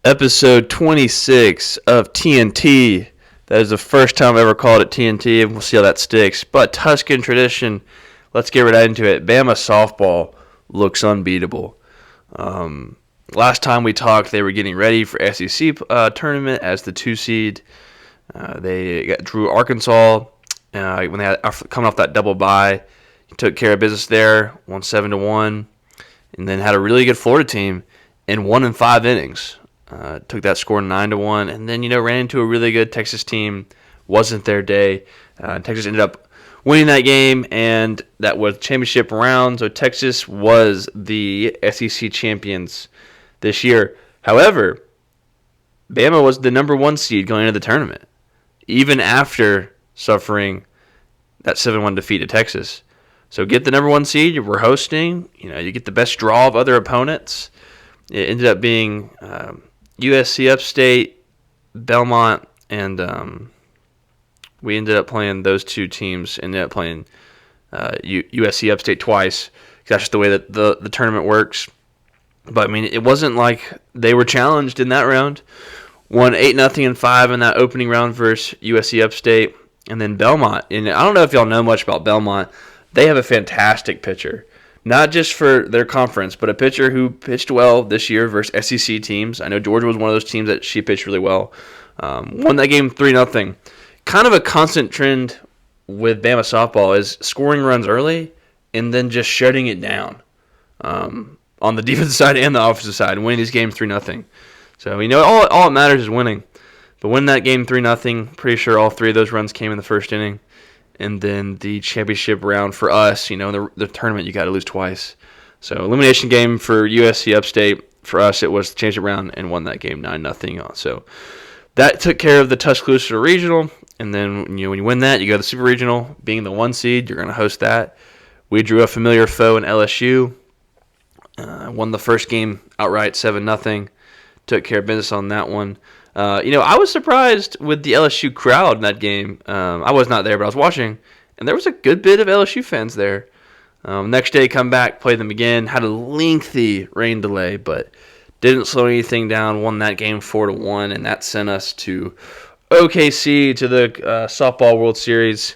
Episode 26 of TNT. That is the first time I've ever called it TNT, and we'll see how that sticks. But Tuscan tradition, let's get right into it. Bama softball looks unbeatable. Last time we talked, they were getting ready for SEC tournament as the 2 seed. They drew Arkansas when they had coming off that double bye. Took care of business there, won 7-1, and then had a really good Florida team and won in 5 innings. Took that score 9-1, and then ran into a really good Texas team. Wasn't their day. Texas ended up winning that game, and that was championship round. So Texas was the SEC champions this year. However, Bama was the number 1 seed going into the tournament, even after suffering that 7-1 defeat to Texas. So get the number 1 seed. We're hosting. You get the best draw of other opponents. It ended up being USC Upstate, Belmont, and we ended up playing those 2 teams. Ended up playing USC Upstate twice. That's just the way that the tournament works. But, it wasn't like they were challenged in that round. Won 8-0 and 5 in that opening round versus USC Upstate. And then Belmont. And I don't know if y'all know much about Belmont. They have a fantastic pitcher. Not just for their conference, but a pitcher who pitched well this year versus SEC teams. I know Georgia was one of those teams that she pitched really well. Won that game 3-0. Kind of a constant trend with Bama softball is scoring runs early and then just shutting it down on the defensive side and the offensive side, winning these games 3-0. So, all it matters is winning. But winning that game 3-0, pretty sure all 3 of those runs came in the first inning. And then the championship round for us, the tournament, you got to lose twice. So elimination game for USC Upstate. For us, it was the championship round and won that game 9-0. So that took care of the Tuscaloosa regional. And then when you win that, you go to the super regional. Being the 1 seed, you're going to host that. We drew a familiar foe in LSU. Won the first game outright 7-0. Took care of business on that one. I was surprised with the LSU crowd in that game. I was not there, but I was watching, and there was a good bit of LSU fans there. Next day, come back, played them again. Had a lengthy rain delay, but didn't slow anything down. Won that game 4-1, and that sent us to OKC to the Softball World Series,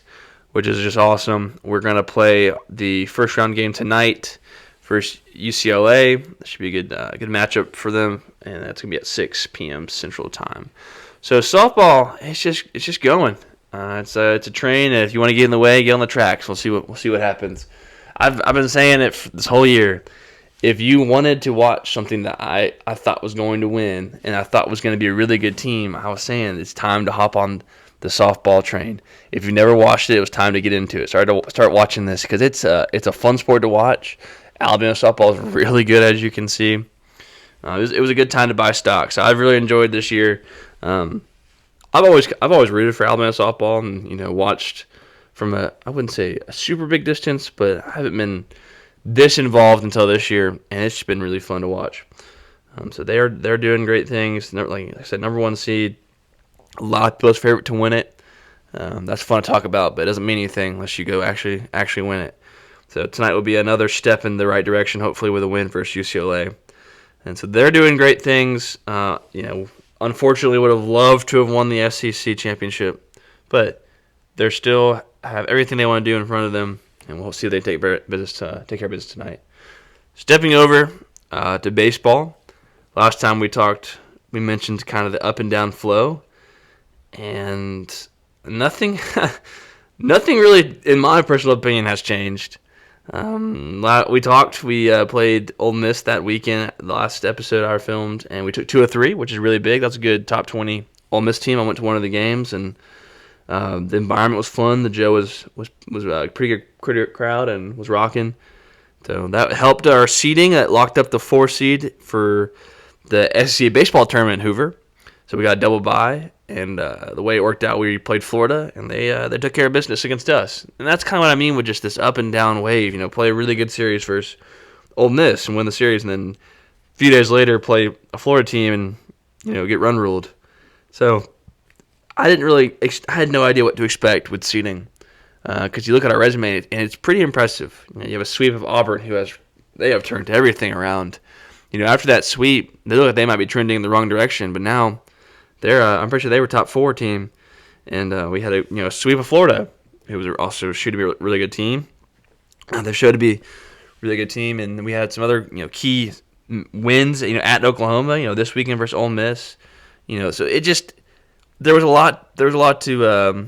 which is just awesome. We're going to play the first round game tonight versus UCLA. That should be a good matchup for them, and that's gonna be at 6 p.m. Central Time. So softball, it's just going. It's a train, and if you want to get in the way, get on the tracks. We'll see what happens. I've been saying it for this whole year. If you wanted to watch something that I thought was going to win, and I thought was going to be a really good team, I was saying it's time to hop on the softball train. If you've never watched it, it was time to get into it. Start watching this because it's a fun sport to watch. Alabama softball is really good, as you can see. It was a good time to buy stock, so I've really enjoyed this year. I've always rooted for Alabama softball, and watched from I wouldn't say a super big distance, but I haven't been this involved until this year, and it's been really fun to watch. So they're doing great things. Like I said, number 1 seed, a lot of people's favorite to win it. That's fun to talk about, but it doesn't mean anything unless you go actually win it. So tonight will be another step in the right direction, hopefully with a win versus UCLA. And so they're doing great things. Unfortunately, would have loved to have won the SEC championship, but they still have everything they want to do in front of them, and we'll see if they take care of business tonight. Stepping over to baseball. Last time we talked, we mentioned kind of the up and down flow, and nothing really, in my personal opinion, has changed. We played Ole Miss that weekend, the last episode I filmed, and we took 2 of 3, which is really big. That's a good top 20 Ole Miss team. I went to one of the games, and the environment was fun. The Joe was a pretty good crowd and was rocking. So that helped our seeding. That locked up the 4 seed for the SEC baseball tournament in Hoover. So we got a double bye, and the way it worked out, we played Florida, and they took care of business against us. And that's kind of what I mean with just this up and down wave. Play a really good series versus Ole Miss and win the series, and then a few days later play a Florida team and get run ruled. So I had no idea what to expect with seeding, because you look at our resume and it's pretty impressive. You have a sweep of Auburn, they have turned everything around. after that sweep, they look like they might be trending in the wrong direction. But now they're I'm pretty sure they were top 4 team, and we had a sweep of Florida, who was also should be a really good team. They showed to be a really good team, and we had some other key wins at Oklahoma this weekend versus Ole Miss. So it just there was a lot to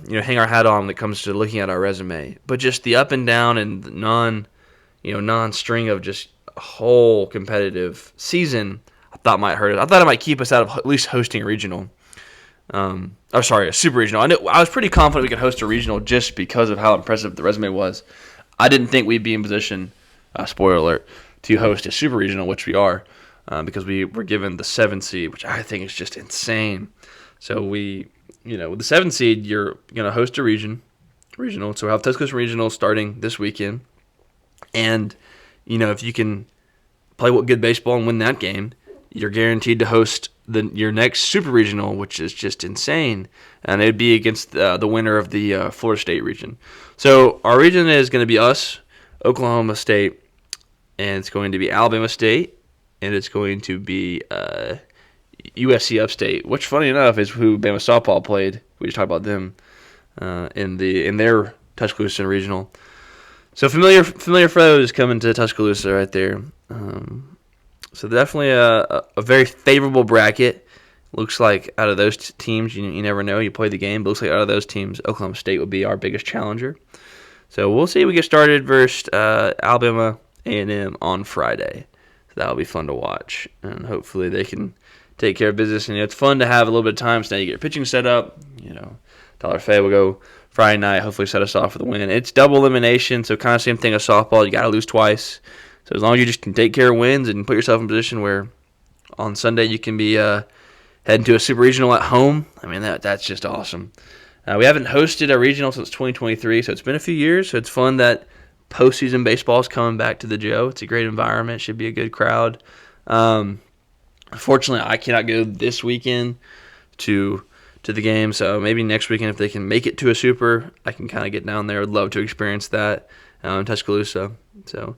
hang our hat on when it comes to looking at our resume, but just the up and down and non-string of just a whole competitive season, I thought might hurt us. I thought it might keep us out of at least hosting a regional. A super regional. I was pretty confident we could host a regional just because of how impressive the resume was. I didn't think we'd be in position, spoiler alert, to host a super regional, which we are, because we were given the 7 seed, which I think is just insane. So with the 7 seed, you're going to host a regional. So we'll have Tuscaloosa Regional starting this weekend. And, if you can play good baseball and win that game, you're guaranteed to host your next super regional, which is just insane. And it'd be against the winner of the Florida State region. So our region is going to be us, Oklahoma State, and it's going to be Alabama State, and it's going to be USC Upstate, which, funny enough, is who Bama softball played. We just talked about them in their Tuscaloosa regional. So familiar foes coming to Tuscaloosa right there. So definitely a very favorable bracket. Looks like out of those teams, you never know. You play the game, but looks like out of those teams, Oklahoma State would be our biggest challenger. So we'll see. We get started versus Alabama A&M on Friday. So that'll be fun to watch, and hopefully they can take care of business. And it's fun to have a little bit of time. So now you get your pitching set up. Dollar Fay will go Friday night. Hopefully set us off with a win. It's double elimination, so kind of same thing as softball. You got to lose twice. So as long as you just can take care of wins and put yourself in a position where on Sunday you can be heading to a super regional at home, I mean that's just awesome. We haven't hosted a regional since 2023, so it's been a few years. So it's fun that postseason baseball is coming back to the Joe. It's a great environment. Should be a good crowd. Unfortunately, I cannot go this weekend to the game, so maybe next weekend if they can make it to a super, I can kind of get down there. I'd love to experience that in Tuscaloosa. So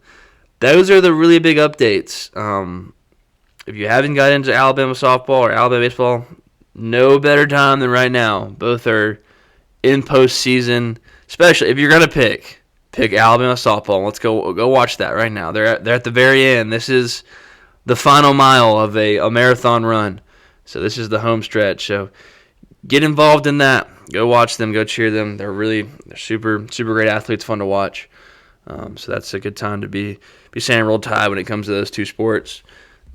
those are the really big updates. If you haven't got into Alabama softball or Alabama baseball, no better time than right now. Both are in postseason, especially if you're going to pick Alabama softball. Let's go watch that right now. They're at the very end. This is the final mile of a marathon run. So this is the home stretch. So get involved in that. Go watch them. Go cheer them. They're super, super great athletes, fun to watch. So that's a good time to be saying roll tide when it comes to those two sports.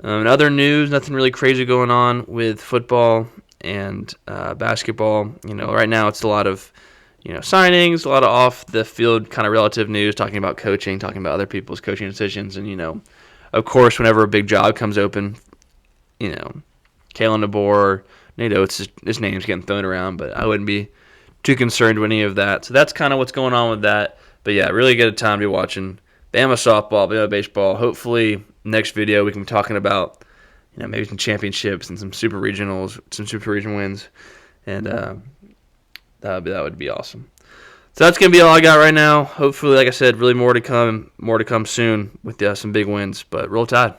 In other news, nothing really crazy going on with football and basketball. Right now it's a lot of signings, a lot of off the field kind of relative news, talking about coaching, talking about other people's coaching decisions, and of course, whenever a big job comes open, Kalen DeBoer, his name's getting thrown around, but I wouldn't be too concerned with any of that. So that's kind of what's going on with that. But yeah, really good time to be watching Bama softball, Bama baseball. Hopefully, next video we can be talking about, maybe some championships and some super regionals, some super region wins, and that would be awesome. So that's gonna be all I got right now. Hopefully, like I said, really more to come soon with some big wins. But roll tide.